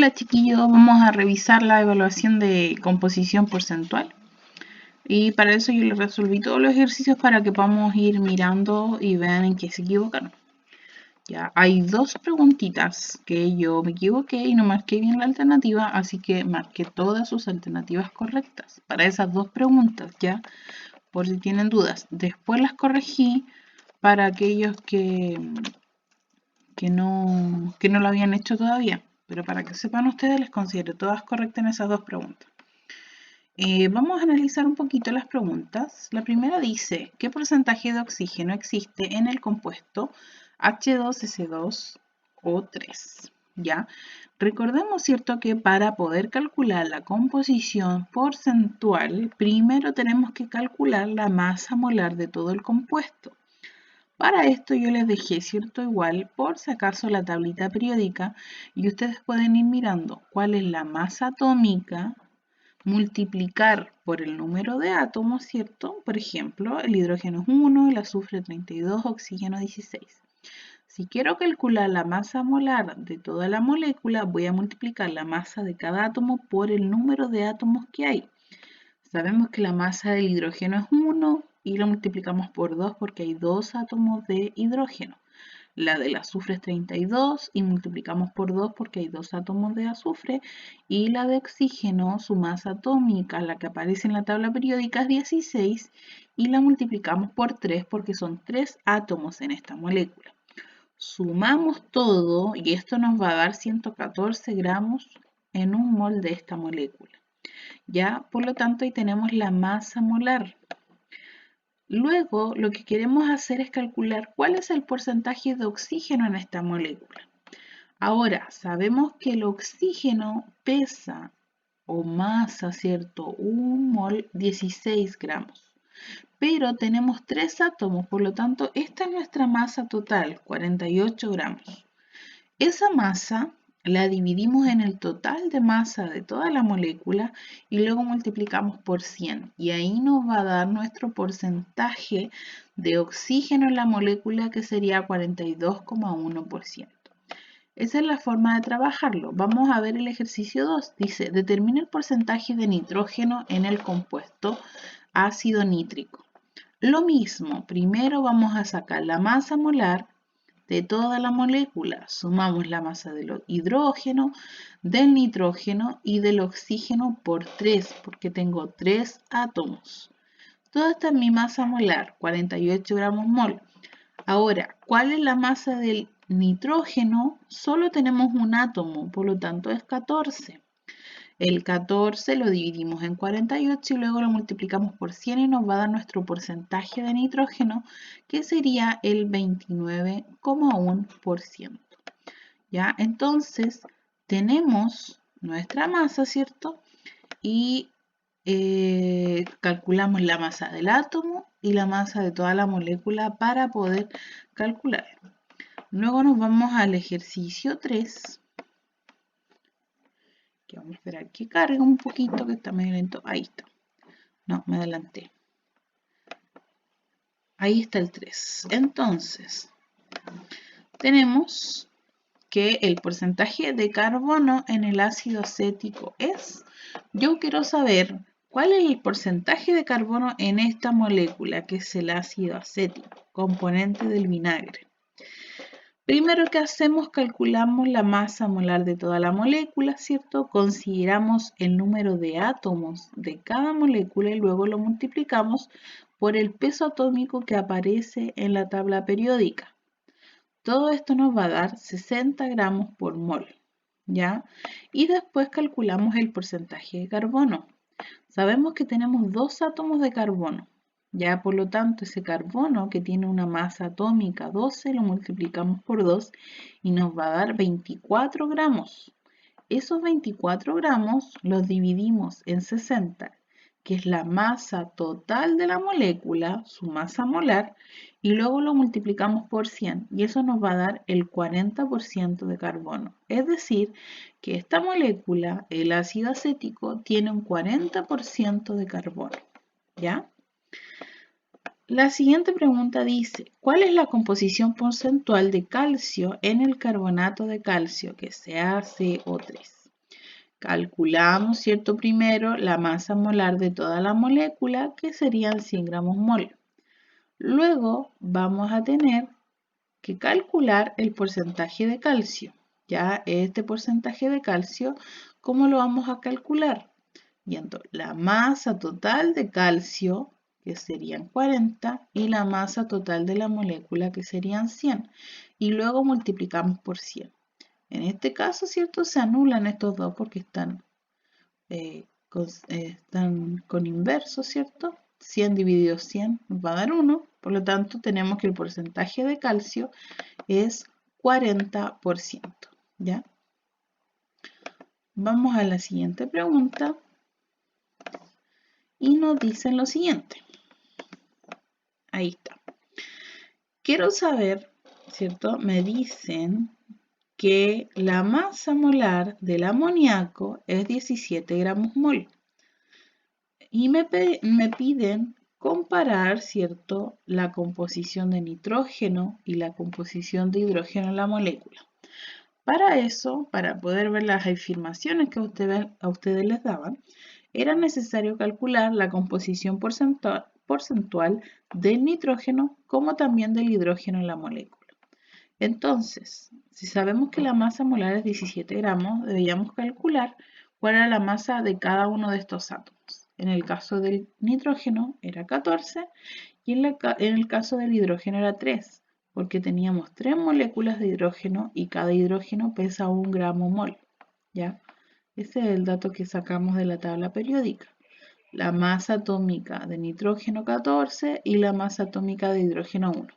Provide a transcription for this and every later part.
Hola chiquillos, vamos a revisar la evaluación de composición porcentual y para eso yo les resolví todos los ejercicios para que podamos ir mirando y vean en qué se equivocaron. Ya, hay dos preguntitas que yo me equivoqué y no marqué bien la alternativa, así que marqué todas sus alternativas correctas para esas dos preguntas, ya, por si tienen dudas. Después las corregí para aquellos que no lo habían hecho todavía. Pero para que sepan ustedes, les considero todas correctas en esas dos preguntas. Vamos a analizar un poquito las preguntas. La primera dice, ¿qué porcentaje de oxígeno existe en el compuesto H2S2O3? ¿Ya? Recordemos, ¿cierto?, que para poder calcular la composición porcentual, primero tenemos que calcular la masa molar de todo el compuesto. Para esto yo les dejé, ¿cierto?, igual, por si acaso, la tablita periódica y ustedes pueden ir mirando cuál es la masa atómica, multiplicar por el número de átomos, ¿cierto? Por ejemplo, el hidrógeno es 1, el azufre 32, oxígeno 16. Si quiero calcular la masa molar de toda la molécula, voy a multiplicar la masa de cada átomo por el número de átomos que hay. Sabemos que la masa del hidrógeno es 1 y lo multiplicamos por 2 porque hay 2 átomos de hidrógeno. La del azufre es 32 y multiplicamos por 2 porque hay 2 átomos de azufre. Y la de oxígeno, su masa atómica, la que aparece en la tabla periódica, es 16 y la multiplicamos por 3 porque son 3 átomos en esta molécula. Sumamos todo y esto nos va a dar 114 gramos en un mol de esta molécula. ¿Ya? Por lo tanto, ahí tenemos la masa molar. Luego, lo que queremos hacer es calcular cuál es el porcentaje de oxígeno en esta molécula. Ahora, sabemos que el oxígeno pesa o masa, ¿cierto?, un mol 16 gramos. Pero tenemos 3 átomos, por lo tanto, esta es nuestra masa total, 48 gramos. Esa masa la dividimos en el total de masa de toda la molécula y luego multiplicamos por 100 y ahí nos va a dar nuestro porcentaje de oxígeno en la molécula, que sería 42,1%. Esa es la forma de trabajarlo. Vamos a ver el ejercicio 2. Dice, determina el porcentaje de nitrógeno en el compuesto ácido nítrico. Lo mismo, primero vamos a sacar la masa molar de toda la molécula. Sumamos la masa del hidrógeno, del nitrógeno y del oxígeno por 3, porque tengo 3 átomos. Toda esta es mi masa molar, 48 gramos mol. Ahora, ¿cuál es la masa del nitrógeno? Solo tenemos un átomo, por lo tanto es 14. El 14 lo dividimos en 48 y luego lo multiplicamos por 100 y nos va a dar nuestro porcentaje de nitrógeno, que sería el 29,1%. ¿Ya? Entonces, tenemos nuestra masa, ¿cierto? Y calculamos la masa del átomo y la masa de toda la molécula para poder calcularlo. Luego nos vamos al ejercicio 3. Vamos a esperar que cargue un poquito, que está medio lento. Ahí está. No, me adelanté. Ahí está el 3. Entonces, tenemos que el porcentaje de carbono en el ácido acético es... Yo quiero saber cuál es el porcentaje de carbono en esta molécula, que es el ácido acético, componente del vinagre. Primero que hacemos, calculamos la masa molar de toda la molécula, ¿cierto? Consideramos el número de átomos de cada molécula y luego lo multiplicamos por el peso atómico que aparece en la tabla periódica. Todo esto nos va a dar 60 gramos por mol, ¿ya? Y después calculamos el porcentaje de carbono. Sabemos que tenemos 2 átomos de carbono. Ya, por lo tanto, ese carbono, que tiene una masa atómica 12, lo multiplicamos por 2 y nos va a dar 24 gramos. Esos 24 gramos los dividimos en 60, que es la masa total de la molécula, su masa molar, y luego lo multiplicamos por 100 y eso nos va a dar el 40% de carbono. Es decir, que esta molécula, el ácido acético, tiene un 40% de carbono, ¿ya? La siguiente pregunta dice, ¿cuál es la composición porcentual de calcio en el carbonato de calcio, que es CaCO3? Calculamos, ¿cierto? Primero la masa molar de toda la molécula, que serían 100 gramos mol. Luego vamos a tener que calcular el porcentaje de calcio. Ya este porcentaje de calcio, ¿cómo lo vamos a calcular? Viendo la masa total de calcio, que serían 40, y la masa total de la molécula, que serían 100. Y luego multiplicamos por 100. En este caso, ¿cierto? Se anulan estos dos porque están con inverso, ¿cierto? 100 dividido 100 nos va a dar 1, por lo tanto tenemos que el porcentaje de calcio es 40%, ¿ya? Vamos a la siguiente pregunta y nos dicen lo siguiente. Ahí está. Quiero saber, ¿cierto? Me dicen que la masa molar del amoníaco es 17 gramos mol. Y me piden comparar, ¿cierto?, la composición de nitrógeno y la composición de hidrógeno en la molécula. Para eso, para poder ver las afirmaciones que a ustedes les daban, era necesario calcular la composición porcentual del nitrógeno como también del hidrógeno en la molécula. Entonces, si sabemos que la masa molar es 17 gramos, deberíamos calcular cuál era la masa de cada uno de estos átomos. En el caso del nitrógeno era 14 y en el caso del hidrógeno era 3, porque teníamos 3 moléculas de hidrógeno y cada hidrógeno pesa 1 gramo mol. ¿Ya? Ese es el dato que sacamos de la tabla periódica. La masa atómica de nitrógeno 14 y la masa atómica de hidrógeno 1.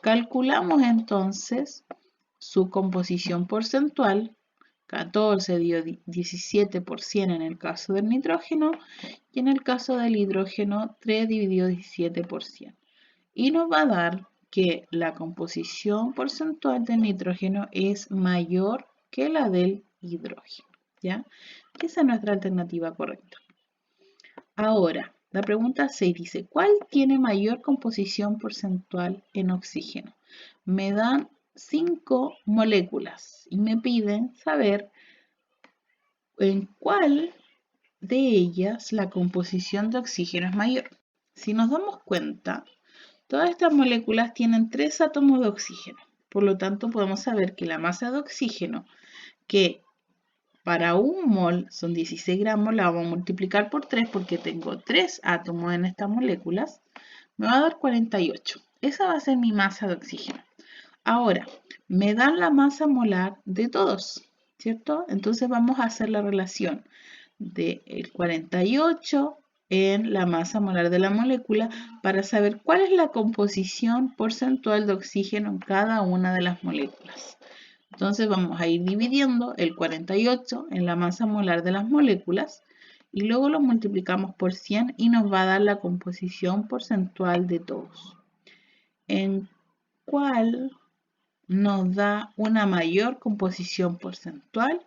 Calculamos entonces su composición porcentual, 14 dividido 17 por 100 en el caso del nitrógeno y en el caso del hidrógeno 3 dividido 17 por 100. Y nos va a dar que la composición porcentual del nitrógeno es mayor que la del hidrógeno, ¿ya? Esa es nuestra alternativa correcta. Ahora, la pregunta 6 dice, ¿cuál tiene mayor composición porcentual en oxígeno? Me dan 5 moléculas y me piden saber en cuál de ellas la composición de oxígeno es mayor. Si nos damos cuenta, todas estas moléculas tienen 3 átomos de oxígeno. Por lo tanto, podemos saber que la masa de oxígeno, que para 1 mol son 16 gramos, la vamos a multiplicar por 3 porque tengo 3 átomos en estas moléculas, me va a dar 48. Esa va a ser mi masa de oxígeno. Ahora, me dan la masa molar de todos, ¿cierto? Entonces vamos a hacer la relación del 48 en la masa molar de la molécula para saber cuál es la composición porcentual de oxígeno en cada una de las moléculas. Entonces vamos a ir dividiendo el 48 en la masa molar de las moléculas y luego lo multiplicamos por 100 y nos va a dar la composición porcentual de todos. ¿En cuál nos da una mayor composición porcentual?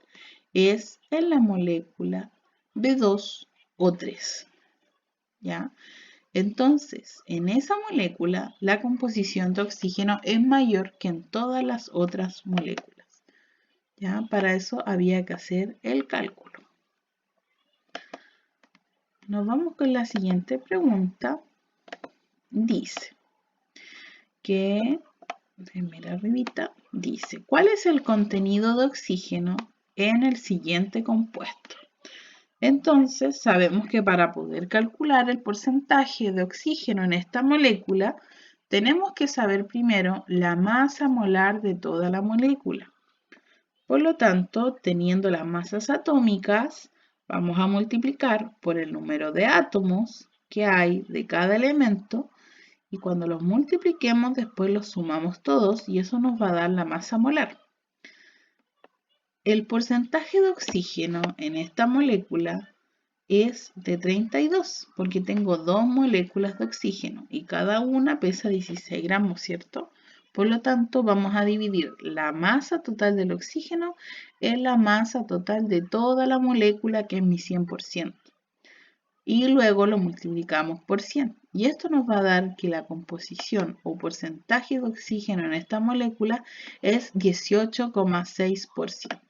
Es en la molécula B2 o 3. ¿Ya? Entonces, en esa molécula la composición de oxígeno es mayor que en todas las otras moléculas. ¿Ya? Para eso había que hacer el cálculo. Nos vamos con la siguiente pregunta. Dice que, mira arribita, dice, ¿cuál es el contenido de oxígeno en el siguiente compuesto? Entonces, sabemos que para poder calcular el porcentaje de oxígeno en esta molécula, tenemos que saber primero la masa molar de toda la molécula. Por lo tanto, teniendo las masas atómicas, vamos a multiplicar por el número de átomos que hay de cada elemento y cuando los multipliquemos después los sumamos todos y eso nos va a dar la masa molar. El porcentaje de oxígeno en esta molécula es de 32 porque tengo 2 moléculas de oxígeno y cada una pesa 16 gramos, ¿cierto? Por lo tanto, vamos a dividir la masa total del oxígeno en la masa total de toda la molécula, que es mi 100%. Y luego lo multiplicamos por 100. Y esto nos va a dar que la composición o porcentaje de oxígeno en esta molécula es 18,6%.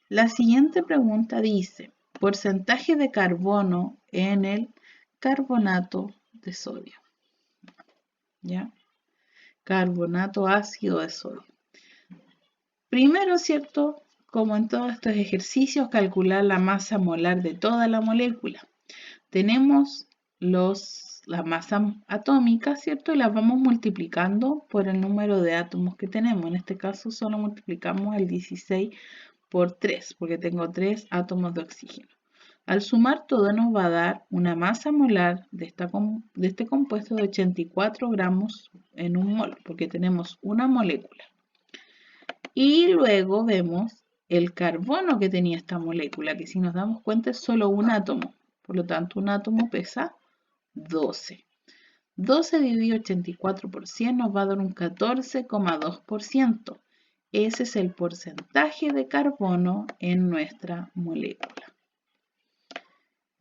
La siguiente pregunta dice, porcentaje de carbono en el carbonato de sodio. ¿Ya? Carbonato ácido de sodio. Primero, ¿cierto? Como en todos estos ejercicios, calcular la masa molar de toda la molécula. Tenemos la masa atómica, ¿cierto? Y las vamos multiplicando por el número de átomos que tenemos. En este caso solo multiplicamos el 16 por 3, porque tengo 3 átomos de oxígeno. Al sumar todo nos va a dar una masa molar de este compuesto de 84 gramos en un mol, porque tenemos una molécula. Y luego vemos el carbono que tenía esta molécula, que si nos damos cuenta es solo un átomo. Por lo tanto, un átomo pesa 12. 12 dividido 84 por 100 nos va a dar un 14,2%. Ese es el porcentaje de carbono en nuestra molécula.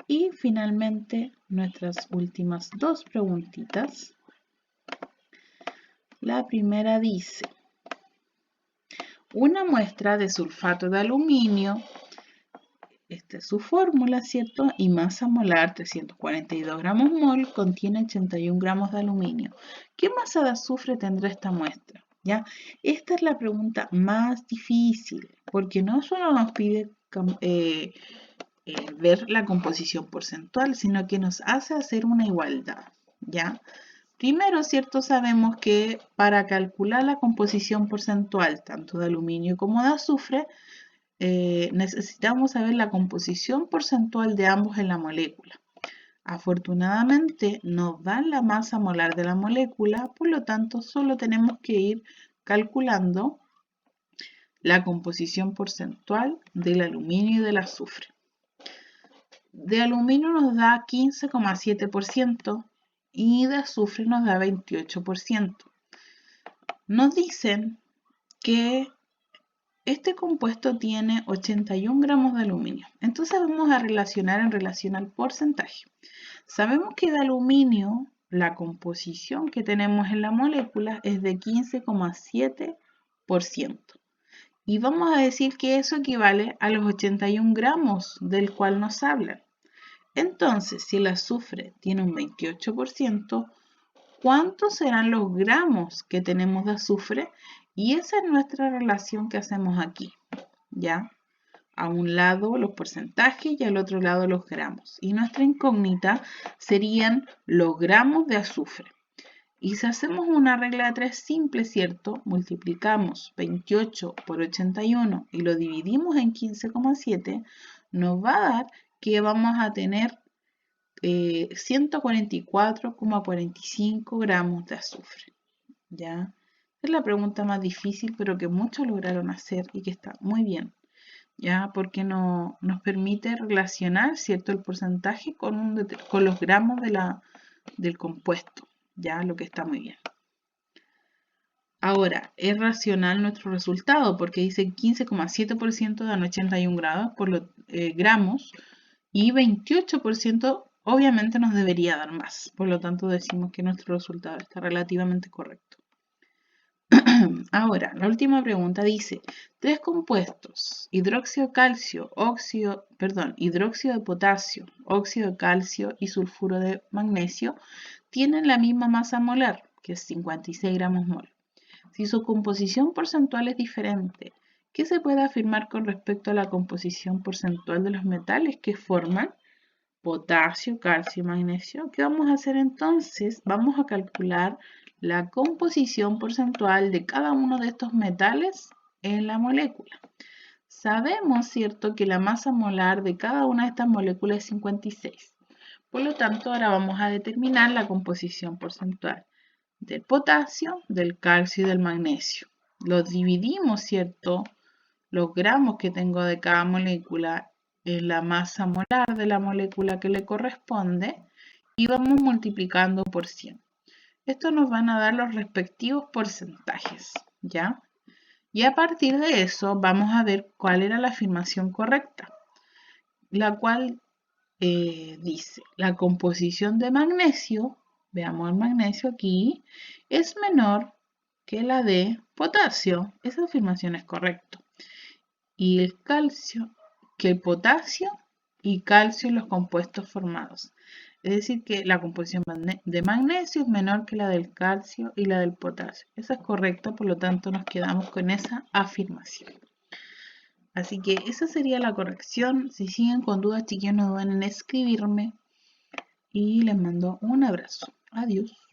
Y finalmente, nuestras últimas dos preguntitas. La primera dice, una muestra de sulfato de aluminio, esta es su fórmula, ¿cierto? Y masa molar, 342 gramos mol, contiene 81 gramos de aluminio. ¿Qué masa de azufre tendrá esta muestra? ¿Ya? Esta es la pregunta más difícil, porque no solo nos pide ver la composición porcentual, sino que nos hace hacer una igualdad, ¿ya? Primero, ¿cierto? Sabemos que para calcular la composición porcentual, tanto de aluminio como de azufre, necesitamos saber la composición porcentual de ambos en la molécula. Afortunadamente nos dan la masa molar de la molécula, por lo tanto solo tenemos que ir calculando la composición porcentual del aluminio y del azufre. De aluminio nos da 15,7% y de azufre nos da 28%. Nos dicen que este compuesto tiene 81 gramos de aluminio. Entonces vamos a relacionar en relación al porcentaje. Sabemos que de aluminio la composición que tenemos en la molécula es de 15,7%. Y vamos a decir que eso equivale a los 81 gramos del cual nos hablan. Entonces, si el azufre tiene un 28%, ¿cuántos serán los gramos que tenemos de azufre? Y esa es nuestra relación que hacemos aquí, ¿ya? A un lado los porcentajes y al otro lado los gramos. Y nuestra incógnita serían los gramos de azufre. Y si hacemos una regla de 3 simple, ¿cierto? Multiplicamos 28 por 81 y lo dividimos en 15,7, nos va a dar que vamos a tener 144,45 gramos de azufre. ¿Ya? Es la pregunta más difícil, pero que muchos lograron hacer y que está muy bien. ¿Ya? Porque nos permite relacionar, ¿cierto? El porcentaje con los gramos del compuesto. ¿Ya? Lo que está muy bien. Ahora, es racional nuestro resultado porque dice 15,7% dan 81 gramos y 28% obviamente nos debería dar más. Por lo tanto, decimos que nuestro resultado está relativamente correcto. Ahora, la última pregunta dice, tres compuestos, hidróxido de potasio, óxido de calcio y sulfuro de magnesio, tienen la misma masa molar, que es 56 gramos mol. Si su composición porcentual es diferente, ¿qué se puede afirmar con respecto a la composición porcentual de los metales que forman potasio, calcio y magnesio? ¿Qué vamos a hacer entonces? Vamos a calcular la composición porcentual de cada uno de estos metales en la molécula. Sabemos, ¿cierto?, que la masa molar de cada una de estas moléculas es 56. Por lo tanto, ahora vamos a determinar la composición porcentual del potasio, del calcio y del magnesio. Los dividimos, ¿cierto?, los gramos que tengo de cada molécula en la masa molar de la molécula que le corresponde y vamos multiplicando por 100. Estos nos van a dar los respectivos porcentajes, ¿ya? Y a partir de eso vamos a ver cuál era la afirmación correcta, la cual dice, la composición de magnesio, veamos el magnesio aquí, es menor que la de potasio. Esa afirmación es correcta. y el calcio que el potasio y calcio en los compuestos formados. Es decir, que la composición de magnesio es menor que la del calcio y la del potasio. Eso es correcto, por lo tanto nos quedamos con esa afirmación. Así que esa sería la corrección. Si siguen con dudas, chiquillos, no duden en escribirme. Y les mando un abrazo. Adiós.